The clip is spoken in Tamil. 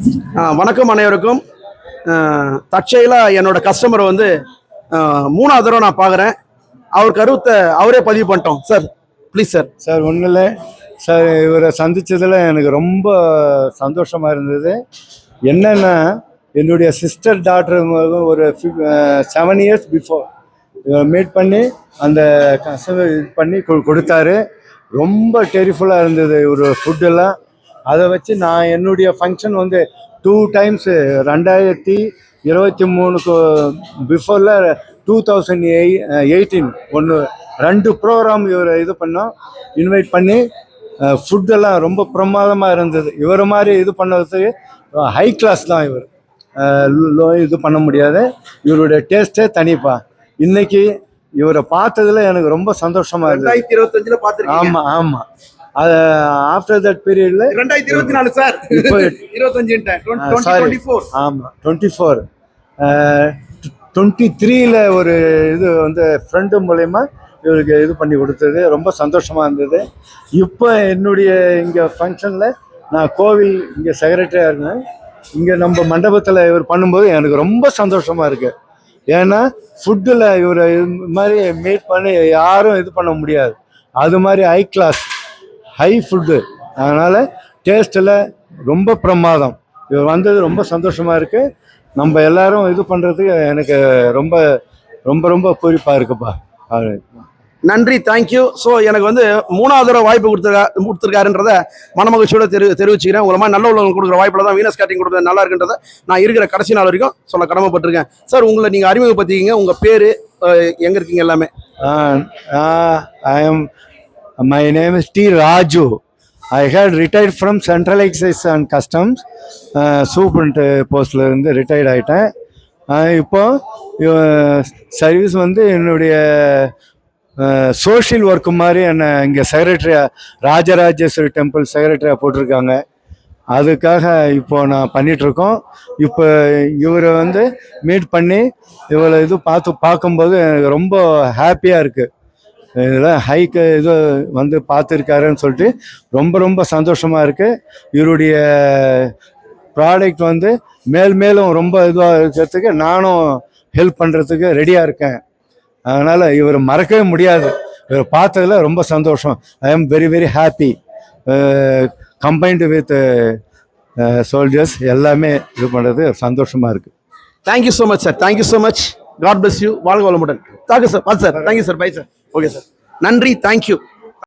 வணக்கம் அனைவருக்கும். தற்செயலாக என்னோட கஸ்டமரை வந்து 3வது தடவை நான் பார்க்குறேன். அவர் கருத்தை அவரே பதிவு பண்ணிட்டோம். Sir please sir. சார் ஒன்றும் இல்லை சார், இவரை சந்தித்ததில் எனக்கு ரொம்ப சந்தோஷமாக இருந்தது. என்னென்னா என்னுடைய சிஸ்டர் டாக்டர் ஒரு 7 இயர்ஸ் பிஃபோர் மீட் பண்ணி அந்த கஸ்டமர் இது பண்ணி கொடுத்தாரு. ரொம்ப டெரிஃபுல்லாக இருந்தது ஒரு ஃபுட்டெல்லாம். அதை வச்சு நான் என்னுடைய ஃபங்க்ஷன் வந்து 2 டைம்ஸ் 2023க்கு பிஃபோரில் 2018 2 ப்ரோக்ராம் இவரை இது பண்ணோம், இன்வைட் பண்ணி. ஃபுட்டெல்லாம் ரொம்ப பிரமாதமாக இருந்தது. இவரை மாதிரி இது பண்ணதுக்கு ஹை கிளாஸ் தான் இவர், லோ இது பண்ண முடியாது. இவருடைய டேஸ்ட்டே தனிப்பா. இன்னைக்கு இவரை பார்த்ததுல எனக்கு ரொம்ப சந்தோஷமா இருந்தது. 2025ல பார்த்துருக்கீங்க? ஆமாம் ஆமாம். அது ஆஃப்டர் தட் பீரியட்ல 2024 சார், இப்போ 25 ஆமாம் 24 23ல ஒரு இது வந்து ஃப்ரெண்டு மூலயமா இவருக்கு இது பண்ணி கொடுத்தது ரொம்ப சந்தோஷமாக இருந்தது. இப்போ என்னுடைய இங்கே ஃபங்க்ஷனில் நான் கோவில் இங்கே செக்ரட்டரியாக இருந்தேன். இங்கே நம்ம மண்டபத்தில் இவர் பண்ணும்போது எனக்கு ரொம்ப சந்தோஷமாக இருக்குது. ஏன்னா ஃபுட்டில் இவர் இது மாதிரி மீட் பண்ணி யாரும் இது பண்ண முடியாது. அது மாதிரி ஹை கிளாஸ் ஹை ஃபுட்டு, அதனால் டேஸ்ட்டில் ரொம்ப பிரமாதம். இவர் வந்தது ரொம்ப சந்தோஷமாக இருக்குது. நம்ம எல்லாரும் இது பண்ணுறதுக்கு எனக்கு ரொம்ப ரொம்ப ரொம்ப குறிப்பாக இருக்குப்பா. நன்றி, தேங்க்யூ. ஸோ எனக்கு வந்து 3வது தடவை வாய்ப்பு கொடுத்துருக்காருன்றத மனமகிழ்ச்சியோட தெரிவிச்சுக்கிறேன். உங்களை மாதிரி நல்ல உள்ளவங்க கொடுக்குற வாய்ப்பில் தான் வீனஸ் கேட்டரிங் கொடுக்குறது நல்லா இருக்குன்றதை நான் இருக்கிற கடைசி நாள் வரைக்கும் சொல்ல கடமைப்பட்டிருக்கேன். சார் உங்களை நீங்கள் அறிமுகப்படுத்திக்கிங்க, உங்கள் பேர், எங்கே இருக்கீங்க எல்லாமே. My name is T. Raju. I had retired from Central Excise and Customs. Superintendent போஸ்டில் இருந்து ரிட்டையர்ட் ஆகிட்டேன். இப்போ சர்வீஸ் வந்து என்னுடைய சோஷியல் ஒர்க்கு மாதிரி என்னை இங்கே செக்ரட்டரியாக ராஜராஜேஸ்வரி டெம்பிள் செக்ரட்டரியாக போட்டிருக்காங்க. அதுக்காக இப்போது நான் பண்ணிகிட்ருக்கோம். இப்போ இவரை வந்து மீட் பண்ணி இவளை இது பார்க்கும்போது எனக்கு ரொம்ப ஹாப்பியாக இருக்குது. இதில் ஹைக்கு இது வந்து பார்த்துருக்காருன்னு சொல்லிட்டு ரொம்ப ரொம்ப சந்தோஷமாக இருக்குது. இவருடைய ப்ராடக்ட் வந்து மேலும் ரொம்ப இதுவாக இருக்கிறதுக்கு நானும் ஹெல்ப் பண்ணுறதுக்கு ரெடியாக இருக்கேன். அதனால் இவர் மறக்கவே முடியாது. இவர் பார்த்ததில் ரொம்ப சந்தோஷம். I am very very happy. Combined with soldiers எல்லாமே இது பண்ணுறது சந்தோஷமாக இருக்குது. Thank you so much sir, thank you so much. God bless you. வாழ்க வளமுடன். தாக்கு சார், பார்த்து sir. Thank you sir, bye sir. Okay sir, நன்றி, தேங்க்யூ.